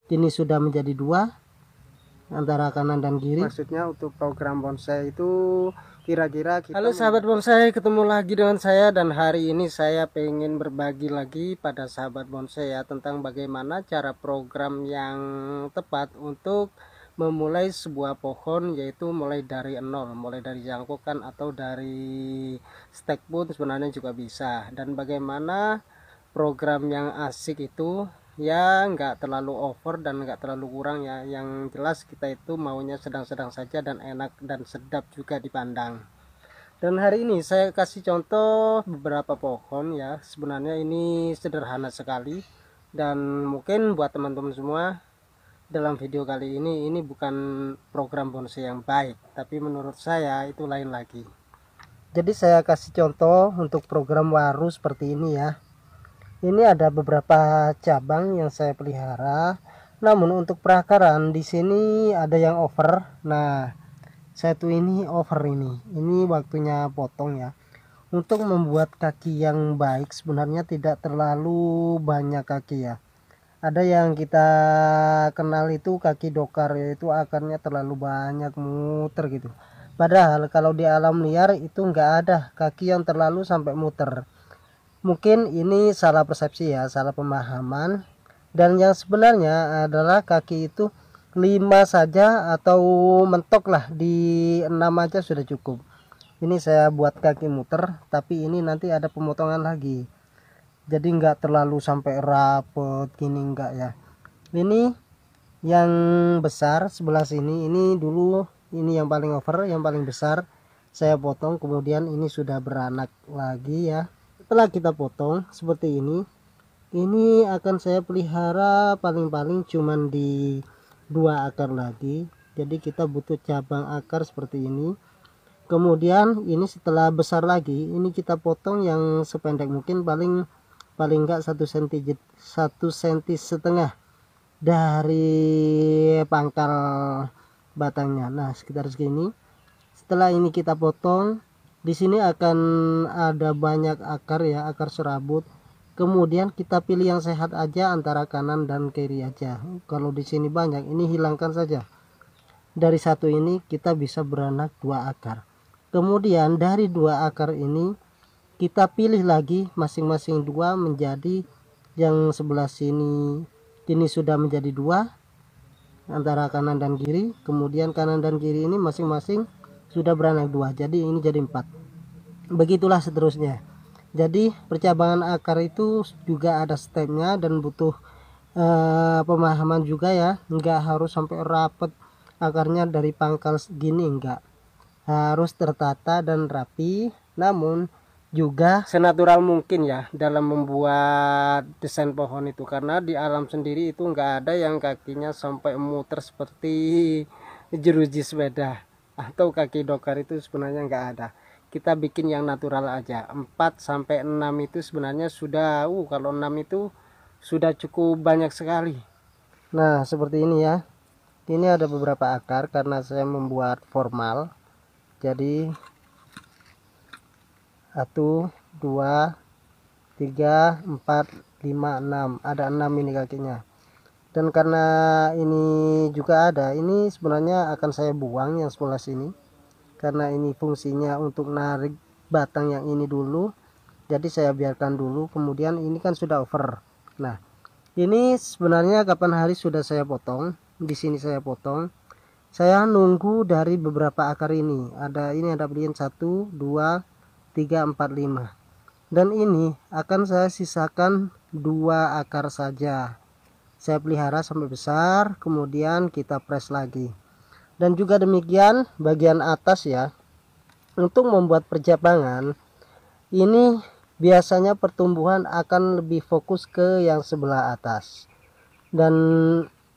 kini sudah menjadi 2 antara kanan dan kiri. Maksudnya untuk program bonsai itu kira-kira kita... Halo sahabat bonsai, ketemu lagi dengan saya, dan hari ini saya pengen berbagi lagi pada sahabat bonsai ya tentang bagaimana cara program yang tepat untuk memulai sebuah pohon, yaitu mulai dari nol, mulai dari jangkukan atau dari stek pun sebenarnya juga bisa. Dan bagaimana program yang asik itu ya nggak terlalu over dan nggak terlalu kurang ya, yang jelas kita itu maunya sedang-sedang saja dan enak dan sedap juga dipandang. Dan hari ini saya kasih contoh beberapa pohon ya, sebenarnya ini sederhana sekali, dan mungkin buat teman-teman semua dalam video kali ini bukan program bonsai yang baik, tapi menurut saya itu lain lagi. Jadi saya kasih contoh untuk program waru seperti ini ya. Ini ada beberapa cabang yang saya pelihara. Namun untuk perakaran di sini ada yang over. Nah, satu ini over ini. Ini waktunya potong ya. Untuk membuat kaki yang baik sebenarnya tidak terlalu banyak kaki ya. Ada yang kita kenal itu kaki dokar, yaitu akarnya terlalu banyak muter gitu. Padahal kalau di alam liar itu enggak ada kaki yang terlalu sampai muter. Mungkin ini salah persepsi ya, salah pemahaman. Dan yang sebenarnya adalah kaki itu 5 saja atau mentok lah, di 6 aja sudah cukup. Ini saya buat kaki muter, tapi ini nanti ada pemotongan lagi. Jadi enggak terlalu sampai rapet gini, enggak ya. Ini yang besar sebelah sini, ini dulu ini yang paling over, yang paling besar saya potong, kemudian ini sudah beranak lagi ya. Setelah kita potong seperti ini akan saya pelihara paling-paling cuman di 2 akar lagi. Jadi kita butuh cabang akar seperti ini. Kemudian ini setelah besar lagi, ini kita potong yang sependek mungkin, paling enggak 1 cm, 1 cm setengah dari pangkal batangnya. Nah, sekitar segini. Setelah ini kita potong, di sini akan ada banyak akar ya, akar serabut. Kemudian kita pilih yang sehat aja, antara kanan dan kiri aja. Kalau di sini banyak, ini hilangkan saja. Dari satu ini kita bisa beranak 2 akar. Kemudian dari 2 akar ini kita pilih lagi masing-masing 2 menjadi yang sebelah sini. Ini sudah menjadi 2 antara kanan dan kiri. Kemudian kanan dan kiri ini masing-masing sudah beranak 2, jadi ini jadi 4. Begitulah seterusnya. Jadi percabangan akar itu juga ada stepnya dan butuh pemahaman juga ya. Enggak harus sampai rapet akarnya dari pangkal segini, enggak. Harus tertata dan rapi, namun juga senatural mungkin ya dalam membuat desain pohon itu, karena di alam sendiri itu enggak ada yang kakinya sampai muter seperti jeruji sepeda atau kaki dokar, itu sebenarnya enggak ada. Kita bikin yang natural aja. 4 sampai 6 itu sebenarnya sudah kalau 6 itu sudah cukup banyak sekali. Nah, seperti ini ya. Ini ada beberapa akar karena saya membuat formal. Jadi 1 2 3 4 5 6, ada 6 ini kakinya. Dan karena ini juga ada, ini sebenarnya akan saya buang yang sebelah sini, karena ini fungsinya untuk narik batang yang ini dulu, jadi saya biarkan dulu. Kemudian ini kan sudah over. Nah, ini sebenarnya kapan hari sudah saya potong. Di sini saya potong, saya nunggu dari beberapa akar ini ada belian 1 2 3 4 5, dan ini akan saya sisakan 2 akar saja. Saya pelihara sampai besar, kemudian kita press lagi. Dan juga demikian bagian atas ya. Untuk membuat percabangan ini biasanya pertumbuhan akan lebih fokus ke yang sebelah atas. Dan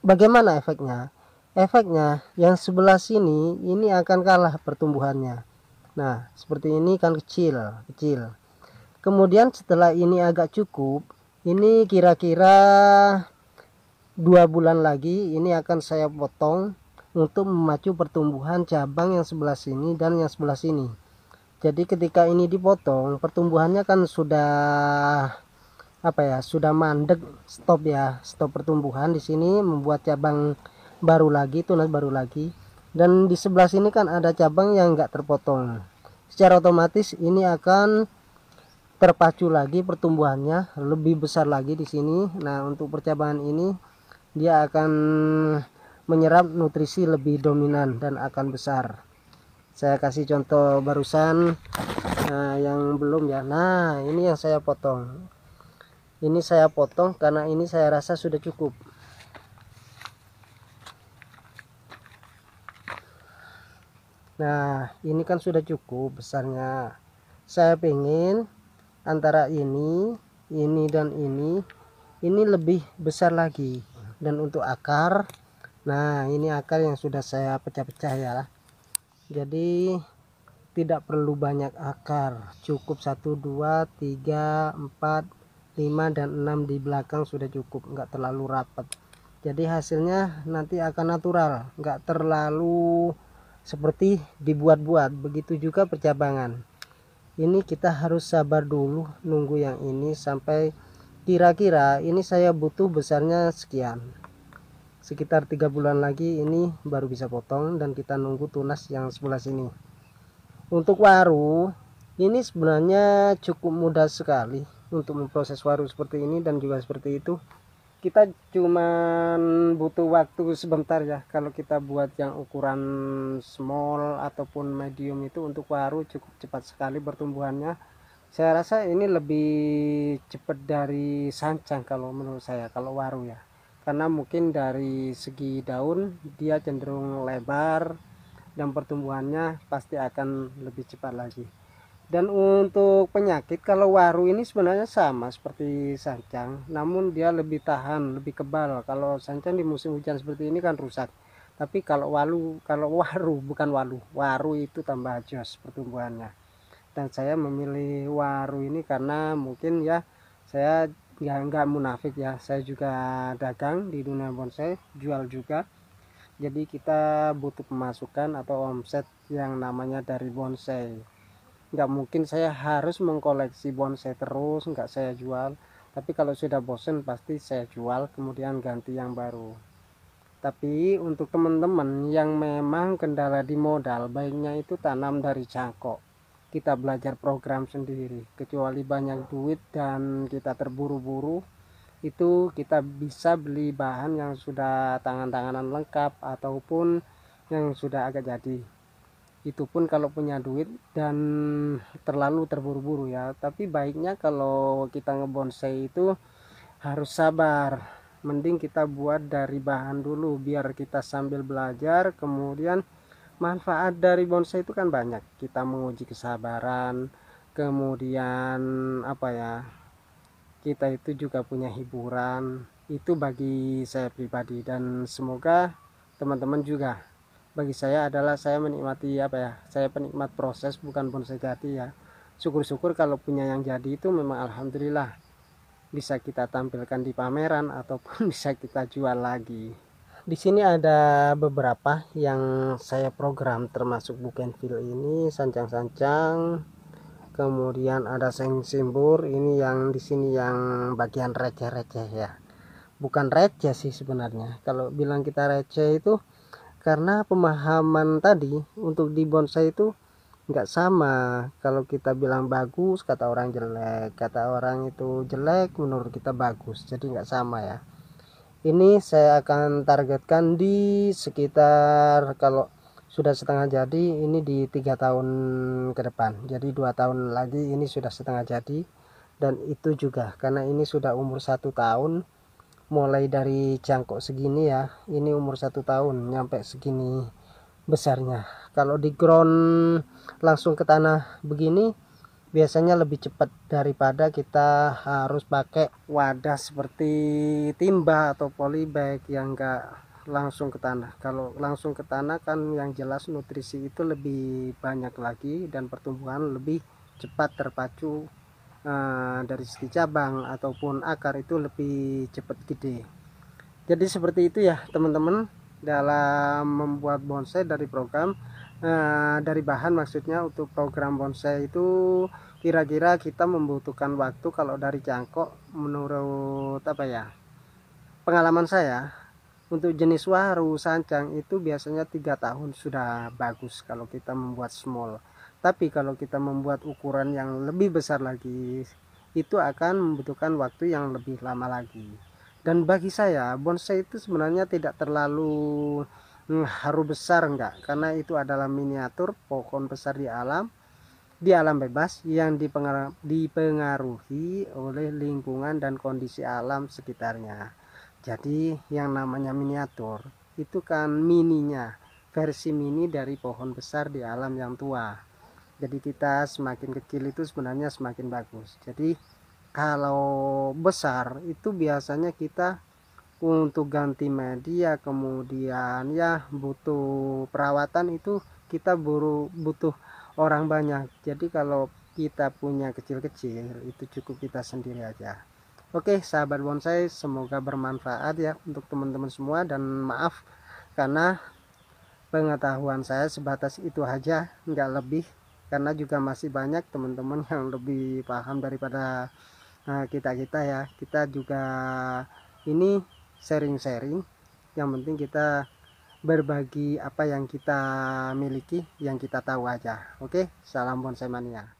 bagaimana efeknya? Efeknya yang sebelah sini ini akan kalah pertumbuhannya. Nah, seperti ini kan kecil. Kemudian setelah ini agak cukup, ini kira-kira 2 bulan lagi ini akan saya potong untuk memacu pertumbuhan cabang yang sebelah sini dan yang sebelah sini. Jadi ketika ini dipotong, pertumbuhannya kan sudah apa ya, sudah mandek, stop ya, stop pertumbuhan di sini, membuat cabang baru lagi, tunas baru lagi. Dan di sebelah sini kan ada cabang yang enggak terpotong, secara otomatis ini akan terpacu lagi pertumbuhannya, lebih besar lagi di sini. Nah, untuk percabangan ini dia akan menyerap nutrisi lebih dominan dan akan besar. Saya kasih contoh barusan yang belum ya. Nah, ini yang saya potong. Ini saya potong karena ini saya rasa sudah cukup. Nah, ini kan sudah cukup besarnya. Saya pengen antara ini dan ini lebih besar lagi. Dan untuk akar, nah ini akar yang sudah saya pecah-pecah ya. Jadi tidak perlu banyak akar, cukup 1 2 3 4 5 dan 6 di belakang sudah cukup, enggak terlalu rapat. Jadi hasilnya nanti akan natural, enggak terlalu seperti dibuat-buat. Begitu juga percabangan. Ini kita harus sabar dulu nunggu yang ini sampai kira-kira ini saya butuh besarnya sekian. Sekitar 3 bulan lagi ini baru bisa potong dan kita nunggu tunas yang sebelah sini. Untuk waru ini sebenarnya cukup mudah sekali untuk memproses waru seperti ini dan juga seperti itu. Kita cuman butuh waktu sebentar ya. Kalau kita buat yang ukuran small ataupun medium itu untuk waru cukup cepat sekali pertumbuhannya. Saya rasa ini lebih cepat dari sancang kalau menurut saya, kalau waru ya. Karena mungkin dari segi daun dia cenderung lebar dan pertumbuhannya pasti akan lebih cepat lagi. Dan untuk penyakit, kalau waru ini sebenarnya sama seperti sancang, namun dia lebih tahan, lebih kebal. Kalau sancang di musim hujan seperti ini kan rusak. Tapi kalau waru itu tambah jos pertumbuhannya. Dan saya memilih waru ini karena mungkin ya saya nggak munafik ya, saya juga dagang di dunia bonsai, jual juga. Jadi kita butuh pemasukan atau omset yang namanya dari bonsai. Nggak mungkin saya harus mengkoleksi bonsai terus, nggak saya jual. Tapi kalau sudah bosen pasti saya jual, kemudian ganti yang baru. Tapi untuk teman-teman yang memang kendala di modal, baiknya itu tanam dari cangkok. Kita belajar program sendiri, kecuali banyak duit dan kita terburu-buru, itu kita bisa beli bahan yang sudah tangan-tanganan lengkap ataupun yang sudah agak jadi. Itu pun kalau punya duit dan terlalu terburu-buru ya. Tapi baiknya kalau kita ngebonsai itu harus sabar. Mending kita buat dari bahan dulu biar kita sambil belajar, kemudian manfaat dari bonsai itu kan banyak. Kita menguji kesabaran, kemudian apa ya, kita itu juga punya hiburan. Itu bagi saya pribadi dan semoga teman-teman juga. Bagi saya adalah saya menikmati apa ya, saya penikmat proses bukan bonsai jadi ya. Syukur-syukur kalau punya yang jadi itu memang alhamdulillah bisa kita tampilkan di pameran ataupun bisa kita jual lagi. Di sini ada beberapa yang saya program termasuk bougainville ini, sancang-sancang, kemudian ada seng-simbur. Ini yang di sini yang bagian receh-receh ya, bukan receh sih sebenarnya. Kalau bilang kita receh itu karena pemahaman tadi untuk di bonsai itu nggak sama. Kalau kita bilang bagus kata orang jelek, kata orang itu jelek menurut kita bagus, jadi nggak sama ya. Ini saya akan targetkan di sekitar, kalau sudah setengah jadi ini di 3 tahun ke depan, jadi 2 tahun lagi ini sudah setengah jadi. Dan itu juga karena ini sudah umur 1 tahun, mulai dari cangkok segini ya, ini umur 1 tahun nyampe segini besarnya. Kalau di ground langsung ke tanah begini biasanya lebih cepat daripada kita harus pakai wadah seperti timba atau polybag yang enggak langsung ke tanah. Kalau langsung ke tanah kan yang jelas nutrisi itu lebih banyak lagi dan pertumbuhan lebih cepat terpacu. Dari segi cabang ataupun akar itu lebih cepat gede. Jadi seperti itu ya teman-teman dalam membuat bonsai dari program, dari bahan maksudnya. Untuk program bonsai itu kira-kira kita membutuhkan waktu kalau dari cangkok, menurut apa ya, pengalaman saya, untuk jenis waru sancang itu biasanya 3 tahun sudah bagus kalau kita membuat small. Tapi kalau kita membuat ukuran yang lebih besar lagi, itu akan membutuhkan waktu yang lebih lama lagi. Dan bagi saya bonsai itu sebenarnya tidak terlalu harus besar, enggak, karena itu adalah miniatur pohon besar di alam bebas yang dipengaruhi oleh lingkungan dan kondisi alam sekitarnya. Jadi yang namanya miniatur itu kan mininya, versi mini dari pohon besar di alam yang tua. Jadi kita semakin kecil itu sebenarnya semakin bagus. Jadi kalau besar itu biasanya kita untuk ganti media, kemudian ya butuh perawatan, itu kita butuh orang banyak. Jadi kalau kita punya kecil-kecil itu cukup kita sendiri aja. Oke sahabat bonsai, semoga bermanfaat ya untuk teman-teman semua, dan maaf karena pengetahuan saya sebatas itu aja, nggak lebih, karena juga masih banyak teman-teman yang lebih paham daripada kita-kita ya. Kita juga ini sharing-sharing, yang penting kita berbagi apa yang kita miliki, yang kita tahu aja. Oke, salam bonsai mania.